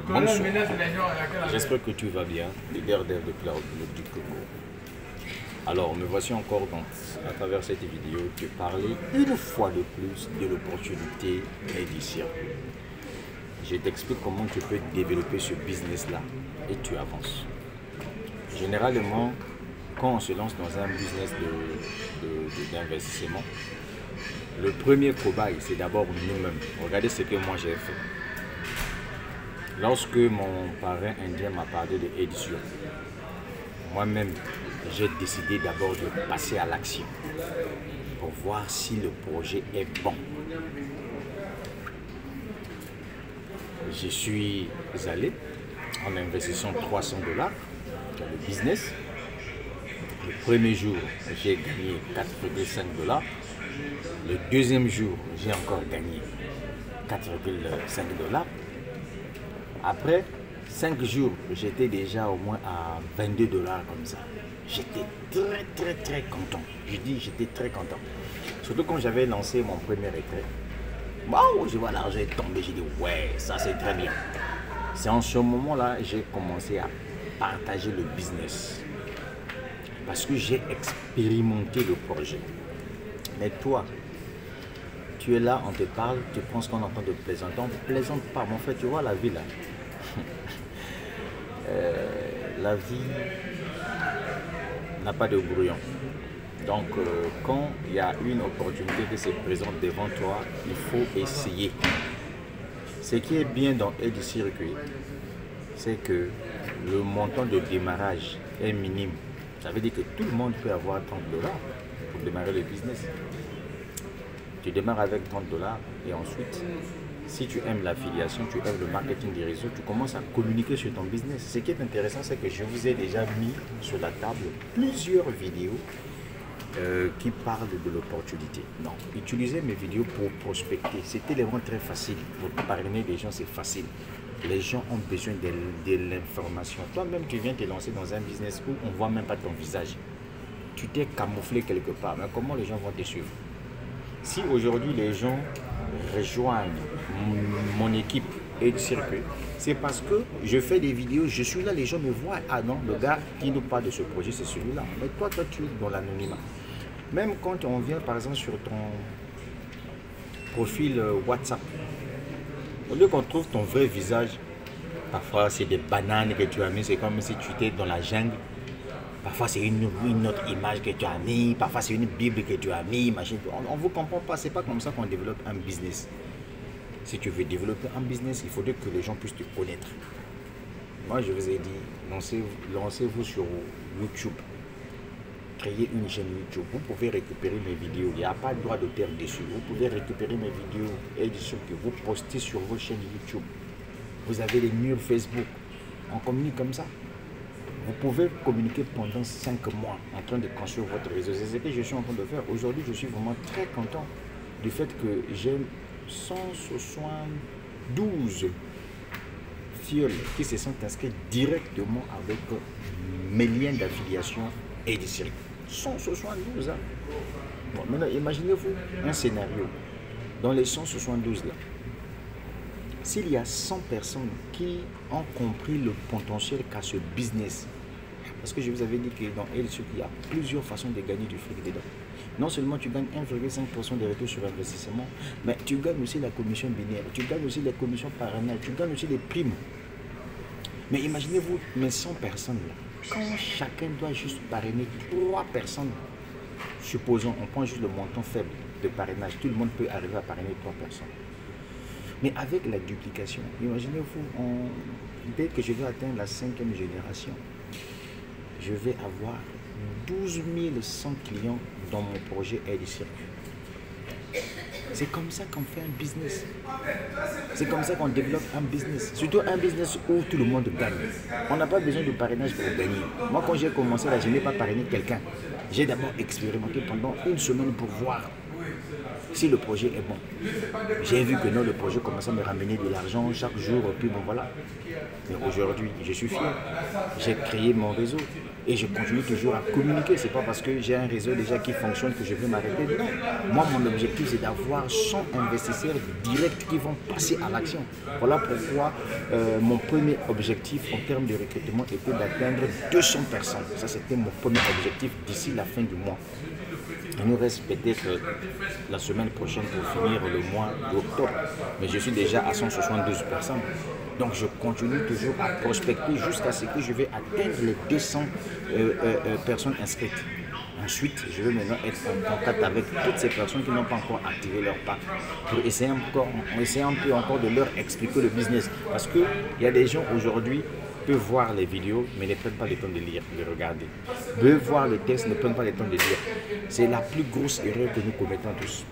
Bonsoir, j'espère que tu vas bien, leader dev de Cloud du Congo. Alors, me voici encore à travers cette vidéo te parler une fois de plus de l'opportunité et du circuit. Je t'explique comment tu peux développer ce business-là et tu avances. Généralement, quand on se lance dans un business d'investissement, le premier cobaye, c'est d'abord nous-mêmes. Regardez ce que moi j'ai fait. Lorsque mon parrain indien m'a parlé de édition, moi-même, j'ai décidé d'abord de passer à l'action pour voir si le projet est bon. Je suis allé en investissant $300 dans le business. Le premier jour, j'ai gagné $4,5. Le deuxième jour, j'ai encore gagné $4,5. Après 5 jours, j'étais déjà au moins à $22 comme ça. J'étais très content. Je dis, j'étais très content. Surtout quand j'avais lancé mon premier retrait. Waouh, je vois l'argent tomber. J'ai dit, ouais, ça c'est très bien. C'est en ce moment-là que j'ai commencé à partager le business. Parce que j'ai expérimenté le projet. Mais toi, tu es là, on te parle, tu penses qu'on est en train de plaisanter. On ne plaisante pas, mon frère, tu vois la vie là. La vie n'a pas de brouillon. Donc, quand il y a une opportunité qui se présente devant toi, il faut essayer. Ce qui est bien dans Aide Circuit, c'est que le montant de démarrage est minime. Ça veut dire que tout le monde peut avoir $30 pour démarrer le business. Tu démarres avec $30 et ensuite, si tu aimes l'affiliation, tu aimes le marketing des réseaux, tu commences à communiquer sur ton business. Ce qui est intéressant, c'est que je vous ai déjà mis sur la table plusieurs vidéos qui parlent de l'opportunité. Donc, utilisez mes vidéos pour prospecter. C'est tellement très facile. Pour parrainer des gens, c'est facile. Les gens ont besoin de l'information. Toi-même, tu viens te lancer dans un business où on ne voit même pas ton visage. Tu t'es camouflé quelque part. Mais comment les gens vont te suivre? Si aujourd'hui les gens rejoignent mon équipe et le circuit, c'est parce que je fais des vidéos, je suis là, les gens me voient. Ah non, le gars qui nous parle de ce projet, c'est celui-là. Mais toi, tu es dans l'anonymat. Même quand on vient par exemple sur ton profil WhatsApp, au lieu qu'on trouve ton vrai visage, parfois c'est des bananes que tu as mis, c'est comme si tu étais dans la jungle. Parfois c'est une autre image que tu as mis, parfois c'est une Bible que tu as mis, machin. On ne vous comprend pas, c'est pas comme ça qu'on développe un business. Si tu veux développer un business, il faudrait que les gens puissent te connaître. Moi je vous ai dit, lancez-vous sur YouTube. Créez une chaîne YouTube. Vous pouvez récupérer mes vidéos. Il n'y a pas de droit d'auteur dessus. Vous pouvez récupérer mes vidéos et que vous postez sur vos chaînes YouTube. Vous avez les murs Facebook. On communique comme ça. Vous pouvez communiquer pendant 5 mois en train de construire votre réseau. C'est ce que je suis en train de faire. Aujourd'hui, je suis vraiment très content du fait que j'ai 172 fioles qui se sont inscrits directement avec mes liens d'affiliation et de circuit. 172 ans. Bon, maintenant, imaginez-vous un scénario. Dans les 172 là, s'il y a 100 personnes qui ont compris le potentiel qu'a ce business, parce que je vous avais dit que dans LSU, il y a plusieurs façons de gagner du fric dedans. Non seulement tu gagnes 1,5% de retour sur investissement, mais tu gagnes aussi la commission binaire, tu gagnes aussi les commissions parrainage, tu gagnes aussi les primes. Mais imaginez-vous, mes 100 personnes là, quand chacun doit juste parrainer 3 personnes, supposons, on prend juste le montant faible de parrainage, tout le monde peut arriver à parrainer 3 personnes. Mais avec la duplication, imaginez-vous, dès que je vais atteindre la 5e génération, je vais avoir 12 100 clients dans mon projet Aide Circuit. C'est comme ça qu'on fait un business. C'est comme ça qu'on développe un business. Surtout un business où tout le monde gagne. On n'a pas besoin de parrainage pour gagner. Moi, quand j'ai commencé là, je n'ai pas parrainé quelqu'un. J'ai d'abord expérimenté pendant une semaine pour voir si le projet est bon. J'ai vu que non, le projet commence à me ramener de l'argent chaque jour, puis bon voilà. Mais aujourd'hui, je suis fier. J'ai créé mon réseau et je continue toujours à communiquer. Ce n'est pas parce que j'ai un réseau déjà qui fonctionne que je vais m'arrêter. Non. Moi, mon objectif, c'est d'avoir 100 investisseurs directs qui vont passer à l'action. Voilà pourquoi mon premier objectif en termes de recrutement était d'atteindre 200 personnes. Ça, c'était mon premier objectif d'ici la fin du mois. Il nous reste peut-être la semaine prochaine pour finir le mois d'octobre. Mais je suis déjà à 172 personnes. Donc je continue toujours à prospecter jusqu'à ce que je vais atteindre les 200 personnes inscrites. Ensuite, je vais maintenant être en contact avec toutes ces personnes qui n'ont pas encore activé leur pack pour essayer un peu encore de leur expliquer le business. Parce qu'il y a des gens aujourd'hui peuvent voir les vidéos, mais ne prennent pas le temps de lire, de regarder. Peuvent voir le texte, ne prennent pas le temps de lire. C'est la plus grosse erreur que nous commettons tous.